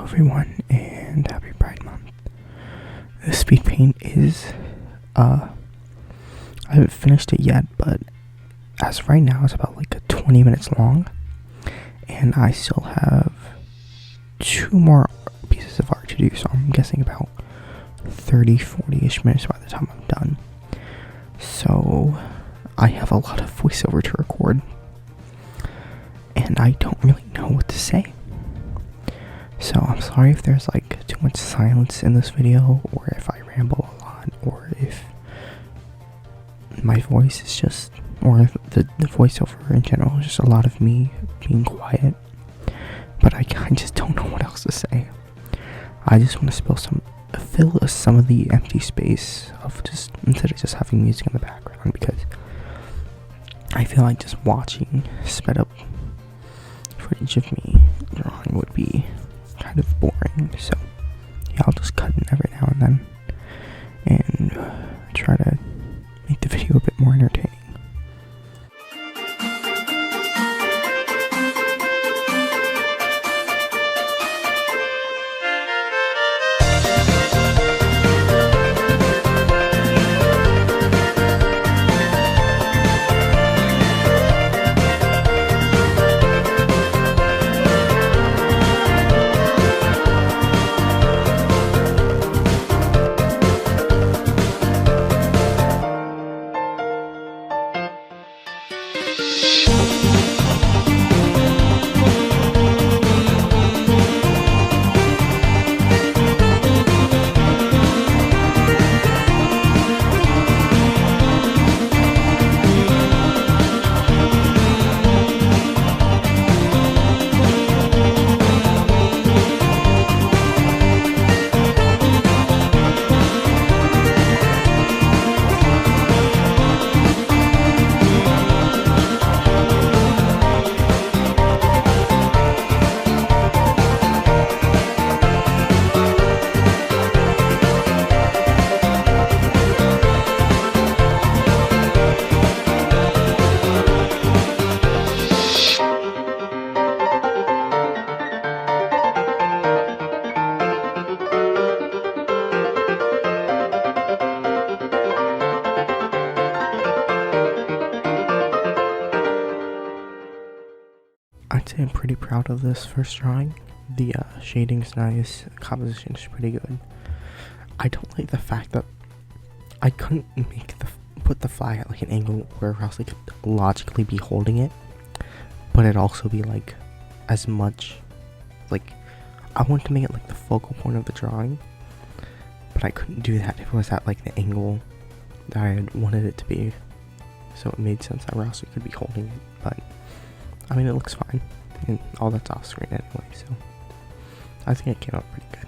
everyone, and happy Pride Month. The speed paint is, I haven't finished it yet, but as of right now, it's about like 20 minutes long, and I still have 2 more pieces of art to do, so I'm guessing about 30-40-ish minutes by the time I'm done. So, I have a lot of voiceover to record, and I don't really know what to say. So I'm sorry if there's like too much silence in this video, or if I ramble a lot, or if my voice is just, or if the voiceover in general is just a lot of me being quiet. But I just don't know what else to say. I just want to fill some of the empty space of just, instead of just having music in the background, because I feel like just watching sped up footage of me drawing would be kind of boring. So yeah, I'll just cut in every now and then and try to make the video a bit more entertaining. I'd say I'm pretty proud of this first drawing. The shading's nice, the composition is pretty good. I don't like the fact that I couldn't put the flag at like an angle where else I could logically be holding it, but it also be like as much, like I wanted to make it like the focal point of the drawing, but I couldn't do that if it was at like the angle that I had wanted it to be. So it made sense that Rossi could be holding it, but I mean, it looks fine, and all that's off screen anyway, so I think it came out pretty good.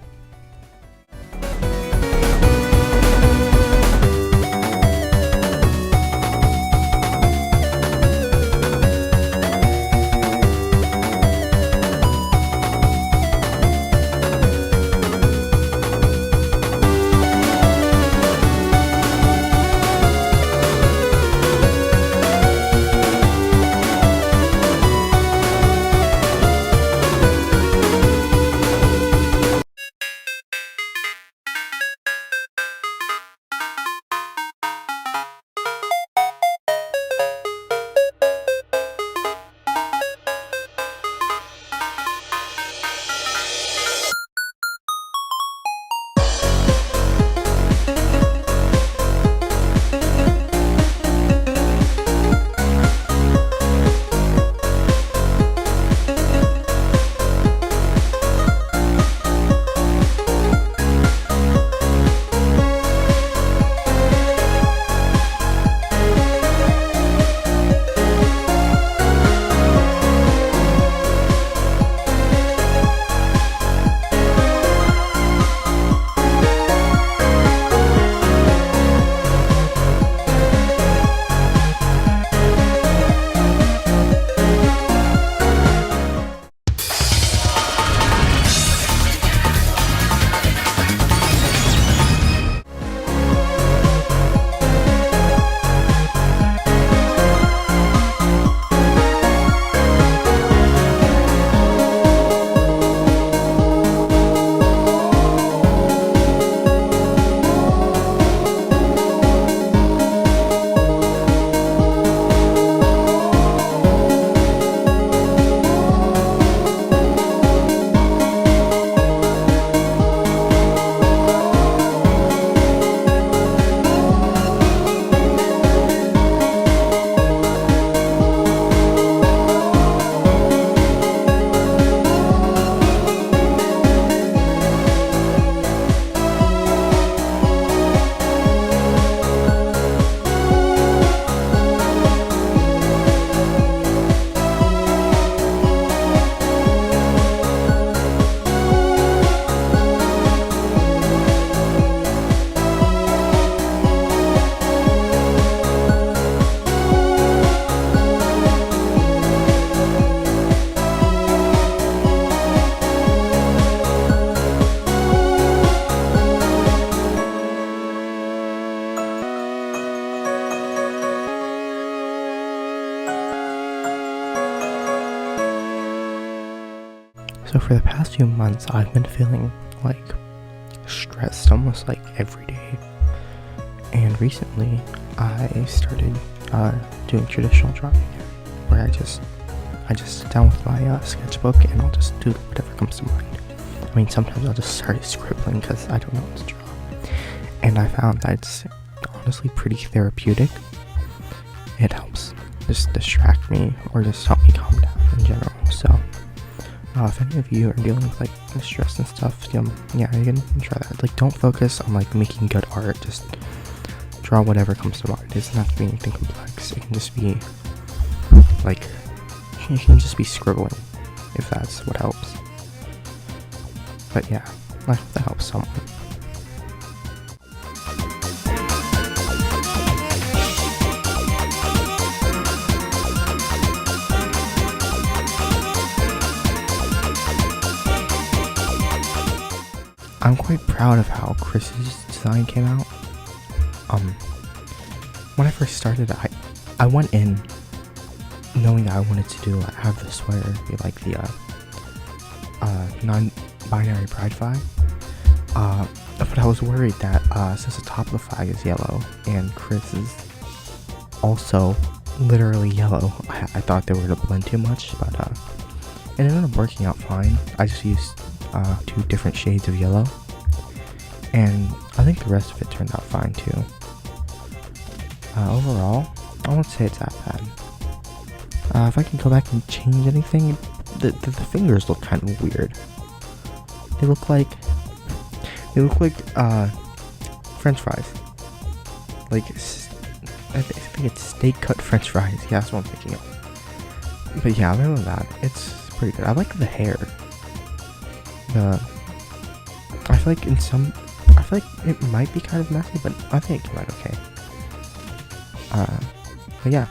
for the past few months, I've been feeling like stressed almost like every day. And recently, I started doing traditional drawing again, where I just sit down with my sketchbook and I'll just do whatever comes to mind. I mean, sometimes I'll just start scribbling because I don't know what to draw. And I found that it's honestly pretty therapeutic. It helps just distract me or just help me calm down in general. So, if any of you are dealing with like stress and stuff, yeah, you can try that. Like, don't focus on like making good art. Just draw whatever comes to mind. It doesn't have to be anything complex. It can just be like, you can just be scribbling if that's what helps. But yeah, I hope that helps someone. I'm quite proud of how Chris's design came out. When I first started, I went in knowing that I wanted to have the sweater be like the non-binary pride flag. But I was worried that since the top of the flag is yellow and Chris is also literally yellow, I thought they were going to blend too much, but it ended up working out fine. I just used 2 different shades of yellow, and I think the rest of it turned out fine too. Overall, I won't say it's that bad. If I can go back and change anything, the fingers look kind of weird. They look like French fries. Like, I think it's steak cut French fries. Yeah, that's what I'm thinking of. But yeah, other than that, it's pretty good. I like the hair. I feel like it might be kind of messy, but I think it came out okay. But yeah.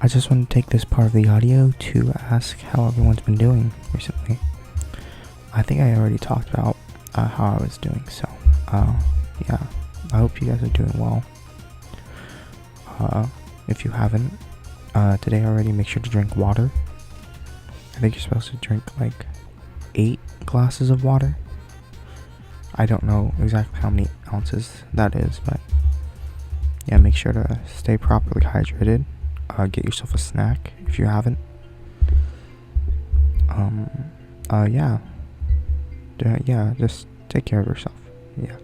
I just want to take this part of the audio to ask how everyone's been doing recently. I think I already talked about how I was doing, so yeah, I hope you guys are doing well. If you haven't, today already, make sure to drink water. I think you're supposed to drink like 8 glasses of water. I don't know exactly how many ounces that is, but yeah, make sure to stay properly hydrated. Get yourself a snack if you haven't. Yeah, just take care of yourself. Yeah.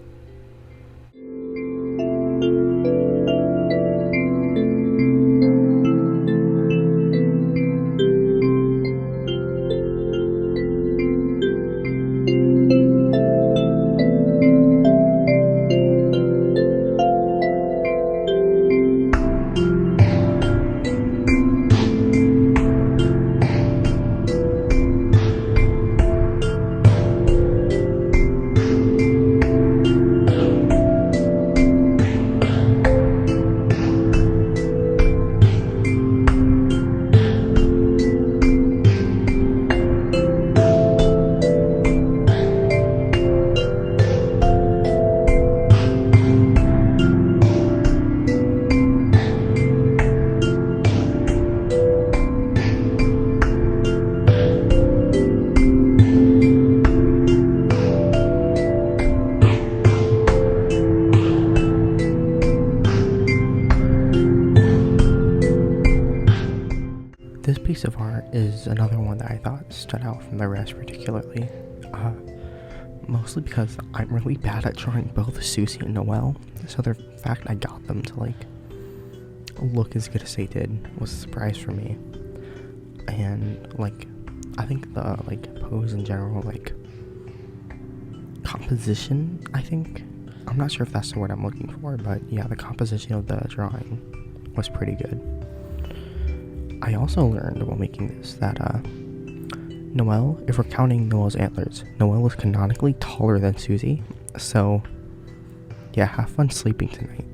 stood out from the rest particularly. Mostly because I'm really bad at drawing both Susie and Noelle, so the fact I got them to like look as good as they did was a surprise for me. And like, I think the like pose in general, like composition, I'm not sure if that's the word I'm looking for, but yeah, the composition of the drawing was pretty good. I also learned while making this that Noelle, if we're counting Noelle's antlers, Noelle is canonically taller than Susie, so yeah, have fun sleeping tonight.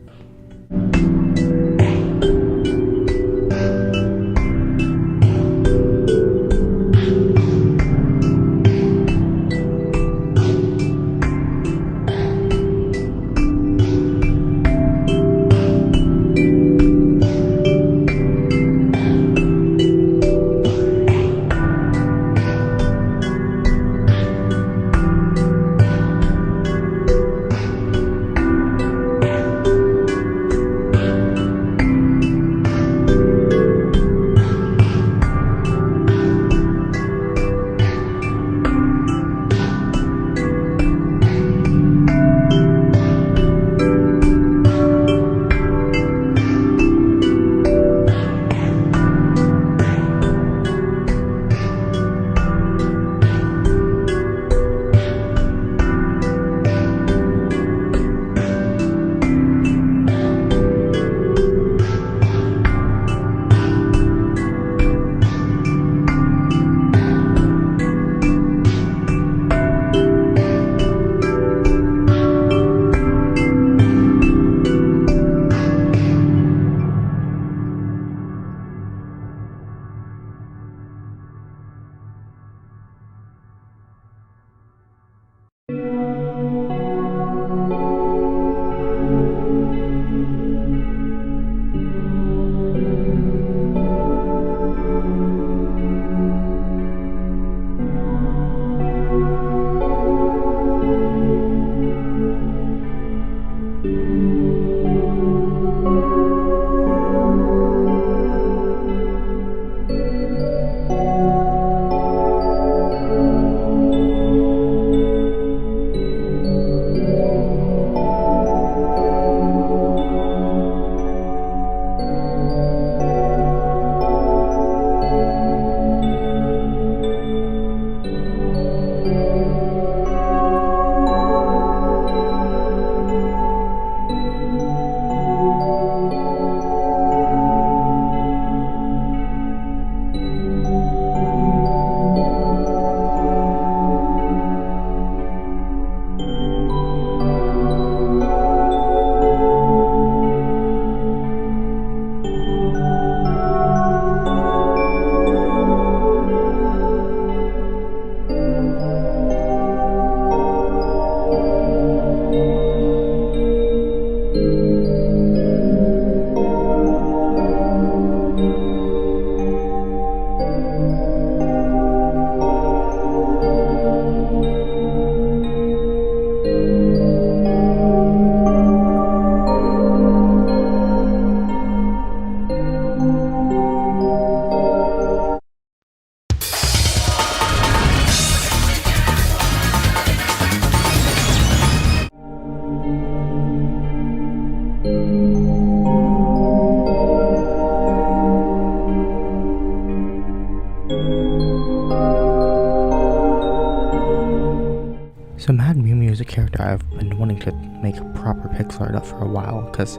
So Mad Mew Mew is a character I've been wanting to make proper pixel art of for a while, because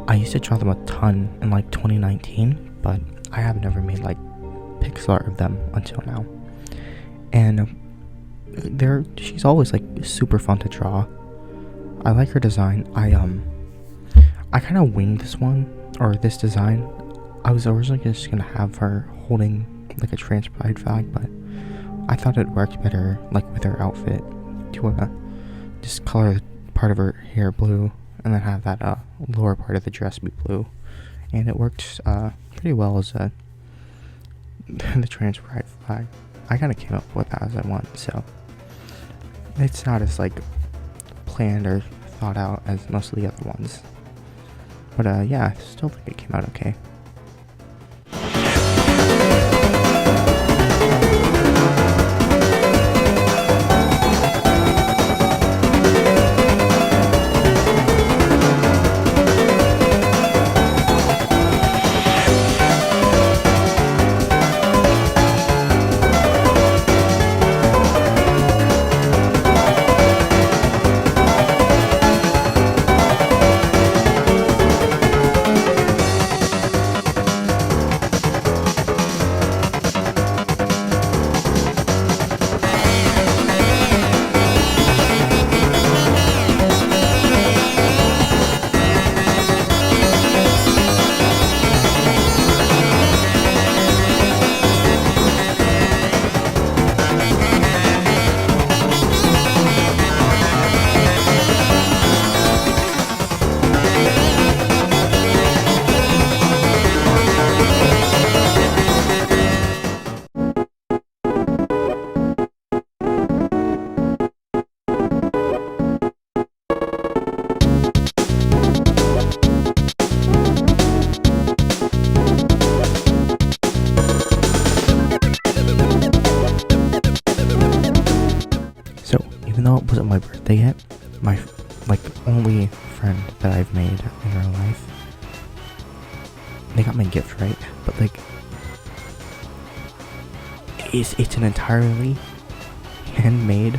I used to draw them a ton in like 2019, but I have never made like pixel art of them until now. And she's always like super fun to draw. I like her design. I kind of winged this one, or this design. I was originally just gonna have her holding like a trans pride flag, but I thought it worked better like with her outfit to just color part of her hair blue and then have that lower part of the dress be blue, and it worked pretty well as the trans pride flag. I kind of came up with that as I went, so it's not as like planned or thought out as most of the other ones, but yeah, I still think it came out okay. even though it wasn't my birthday yet, my only friend that I've made in real life, they got my gift, right? But it's an entirely handmade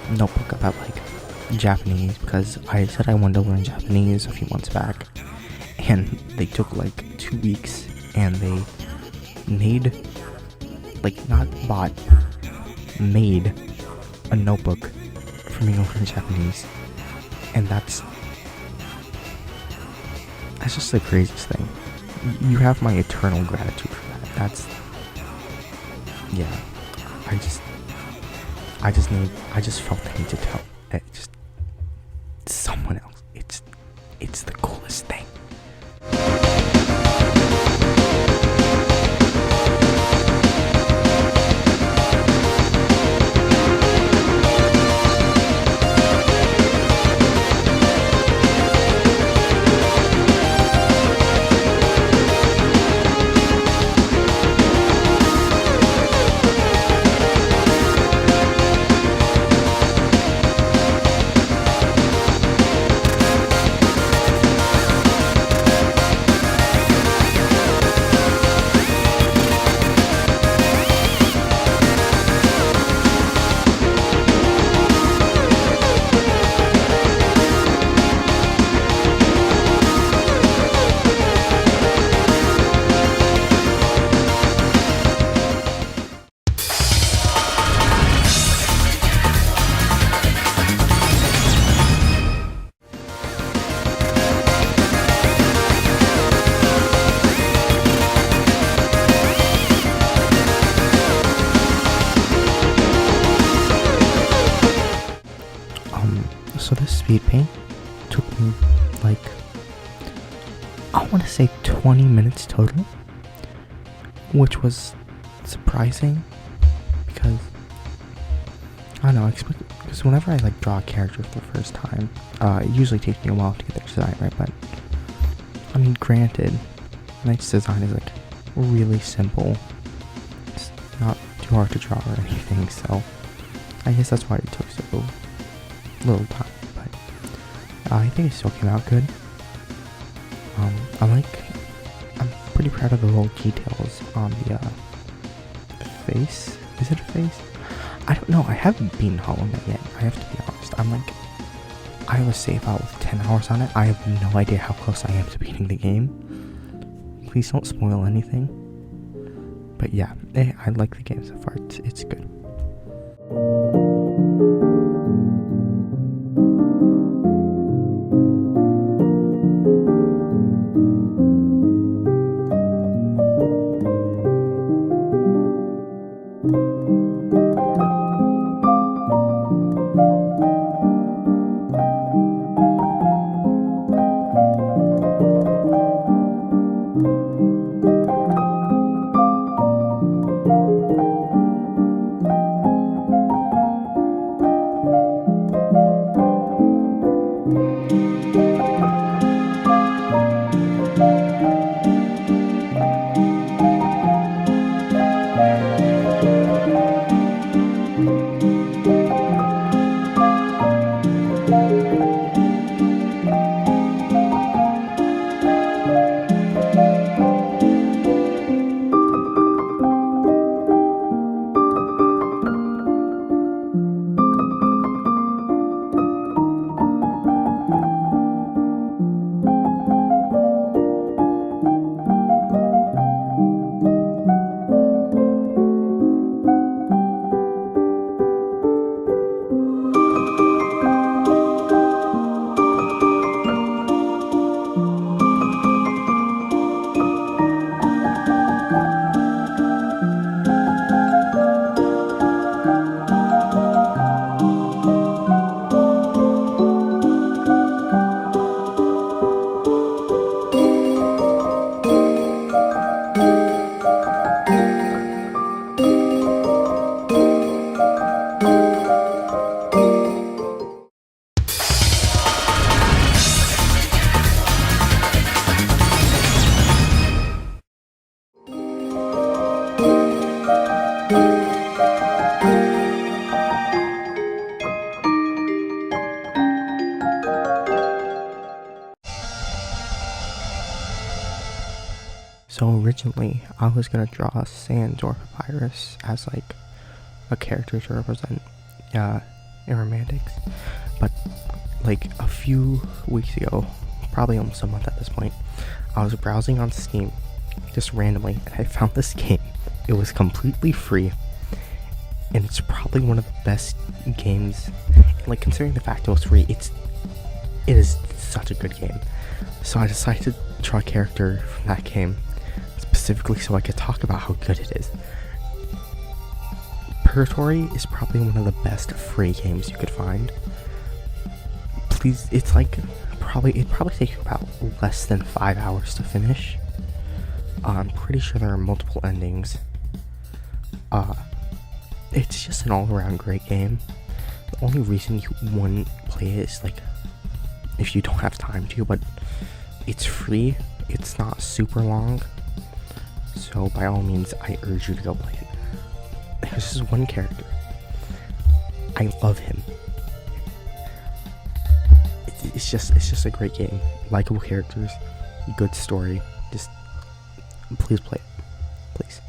notebook about Japanese, because I said I wanted to learn Japanese a few months back, and they took 2 weeks, and they made made a notebook for me to learn Japanese, and that's just the craziest thing. You have my eternal gratitude for that. That's, yeah, I just felt the need to tell someone else. It's the coolest thing. So this speed paint took me I want to say 20 minutes total, which was surprising because I don't know, because whenever I draw a character for the first time, it usually takes me a while to get their design right, but I mean, granted, Knight's design is really simple. It's not too hard to draw or anything, so I guess that's why it took so little time, but I think it still came out good. I'm pretty proud of the little details on the face. Is it a face? I don't know. I haven't beaten Hollow Knight yet. I have to be honest. I have a save out with 10 hours on it. I have no idea how close I am to beating the game. Please don't spoil anything. But yeah, I like the game so far. It's good. So originally, I was gonna draw Sans or Papyrus as like a character to represent aromantics, but like a few weeks ago, probably almost a month at this point, I was browsing on Steam just randomly and I found this game. It was completely free and it's probably one of the best games, like considering the fact it was free, it is such a good game. So I decided to draw a character from that game specifically so I could talk about how good it is. Purrgatory is probably one of the best free games you could find. Please, it's like it'd probably take you about less than 5 hours to finish. I'm pretty sure there are multiple endings. It's just an all-around great game. The only reason you wouldn't play it is like if you don't have time to, but it's free. It's not super long, so by all means, I urge you to go play it. There's this one character. I love him. It's just a great game. Likeable characters, good story. Just please play it, please.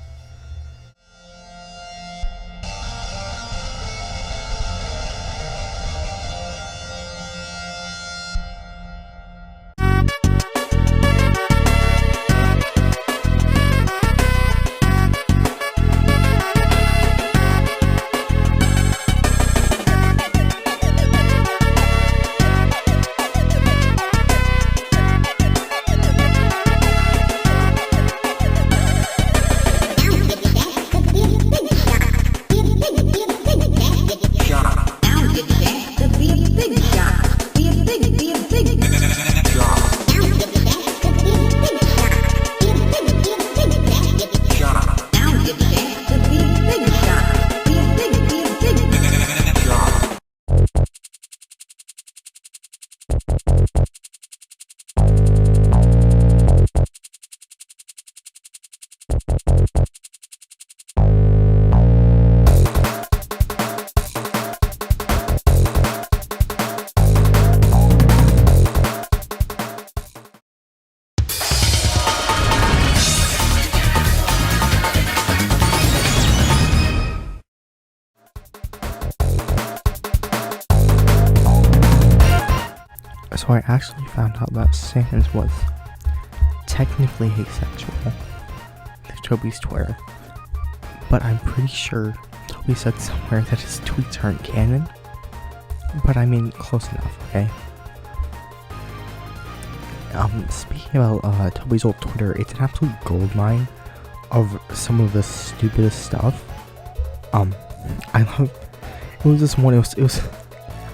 So I actually found out that Sans was technically asexual through Toby's Twitter, but I'm pretty sure Toby said somewhere that his tweets aren't canon, but I mean close enough, okay? Speaking about Toby's old Twitter, it's an absolute goldmine of some of the stupidest stuff. I love, it was this one, it was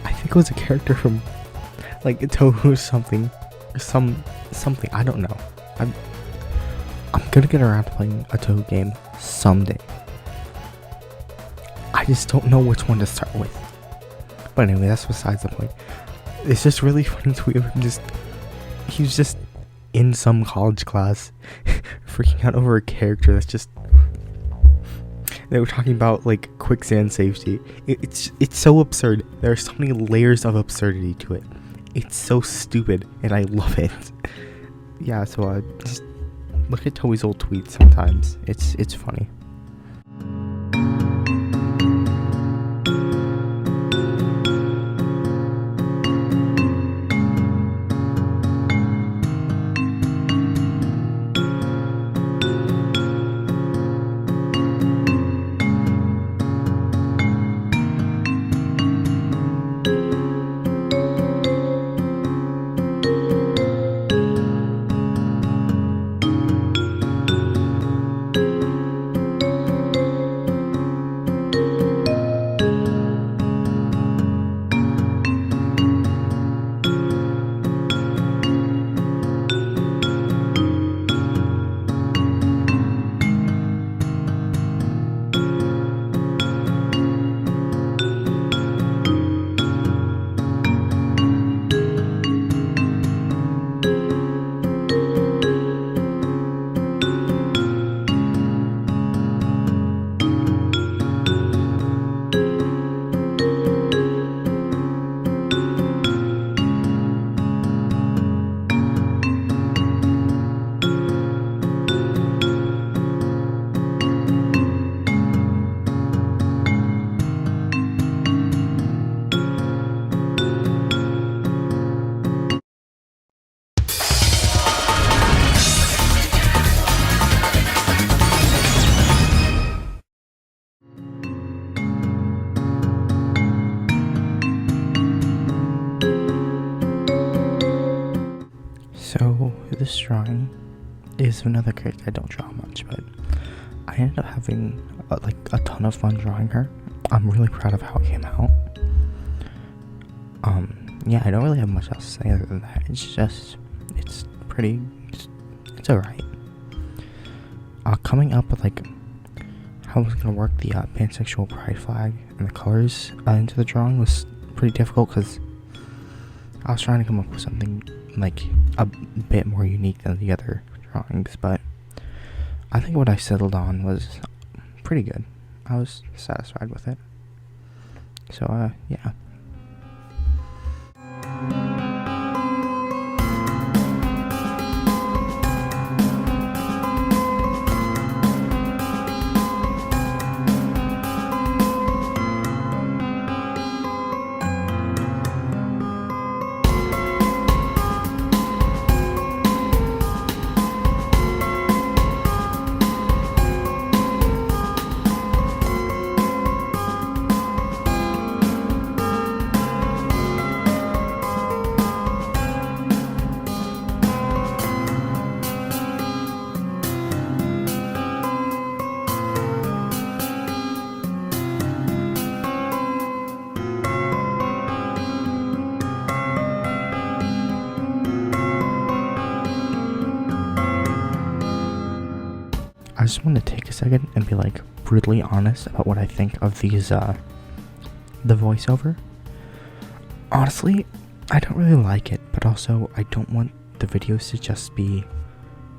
I think it was a character from like Toho or something, I don't know. I'm gonna get around to playing a Toho game someday. I just don't know which one to start with. But anyway, that's besides the point. It's just really funny to him. He was just in some college class freaking out over a character that's just, they were talking about like quicksand safety. It's so absurd. There are so many layers of absurdity to it. It's so stupid, and I love it. Yeah, so just look at Toby's old tweets sometimes. It's funny. So this drawing is another character I don't draw much, but I ended up having a ton of fun drawing her. I'm really proud of how it came out. Yeah, I don't really have much else to say other than that. It's alright. Coming up with how I was gonna work the pansexual pride flag and the colors into the drawing was pretty difficult because I was trying to come up with something a bit more unique than the other drawings, but I think what I settled on was pretty good. I was satisfied with it. So, yeah. I just want to take a second and be brutally honest about what I think of these the voiceover. Honestly, I don't really like it, but also I don't want the videos to just be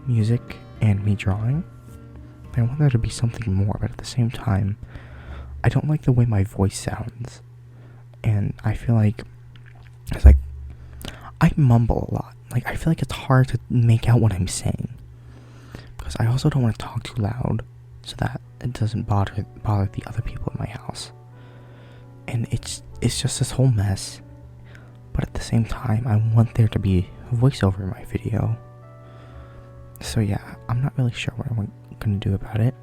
music and me drawing. I want there to be something more, but at the same time, I don't like the way my voice sounds. And I feel it's I mumble a lot. I feel it's hard to make out what I'm saying. Because I also don't want to talk too loud so that it doesn't bother the other people in my house. And it's just this whole mess. But at the same time, I want there to be voiceover in my video. So yeah, I'm not really sure what I'm going to do about it.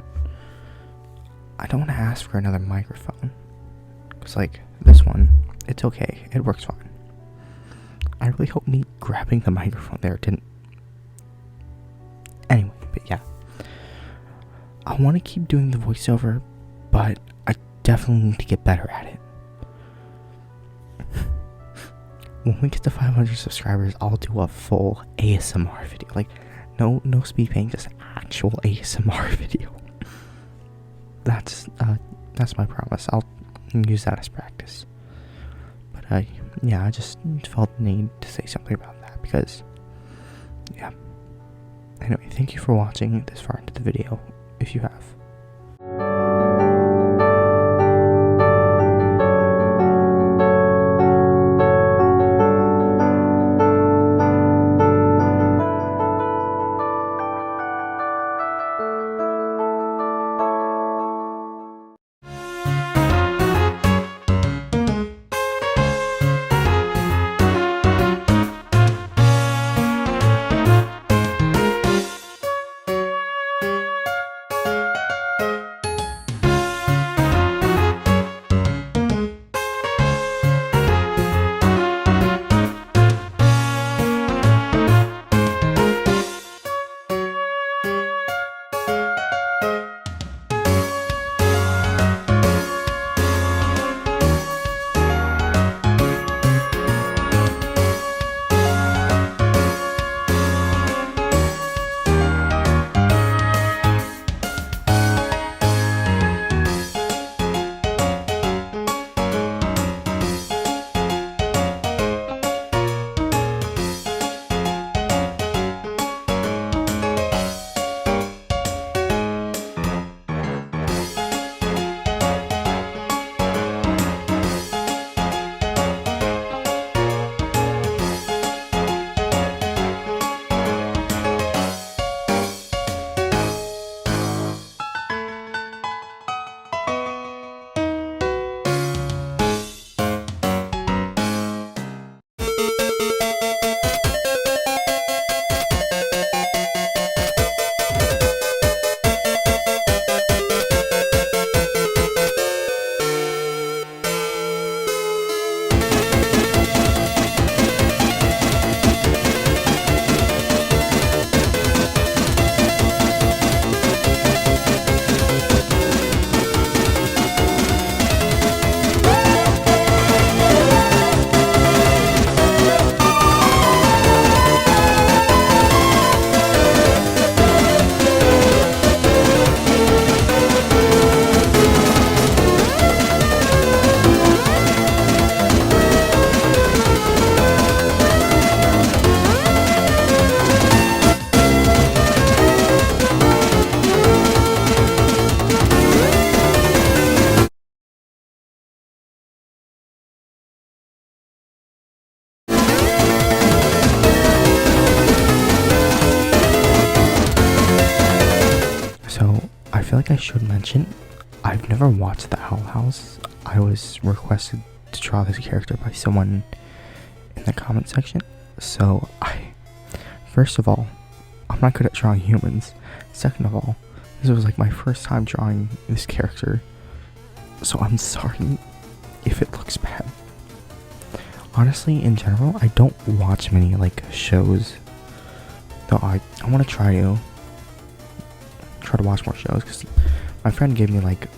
I don't want to ask for another microphone. Because this one, it's okay. It works fine. I really hope me grabbing the microphone there didn't... Anyway, but yeah. I want to keep doing the voiceover, but I definitely need to get better at it. When we get to 500 subscribers, I'll do a full ASMR video. No speed paint, just actual ASMR video. That's my promise. I'll use that as practice. But yeah, I just felt the need to say something about that because, yeah. Anyway, thank you for watching this far into the video, if you have. I should mention, I've never watched The Owl House. I was requested to draw this character by someone in the comment section. So first of all, I'm not good at drawing humans. Second of all, this was like my first time drawing this character. So I'm sorry if it looks bad. Honestly, in general, I don't watch many like shows. Though I want to try to watch more shows, because my friend gave me like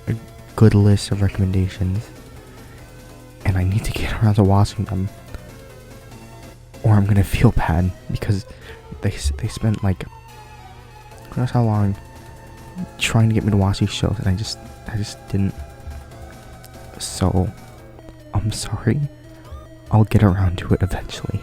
a good list of recommendations, and I need to get around to watching them, or I'm gonna feel bad, because they spent like who knows how long trying to get me to watch these shows, and I just didn't. So I'm sorry. I'll get around to it eventually.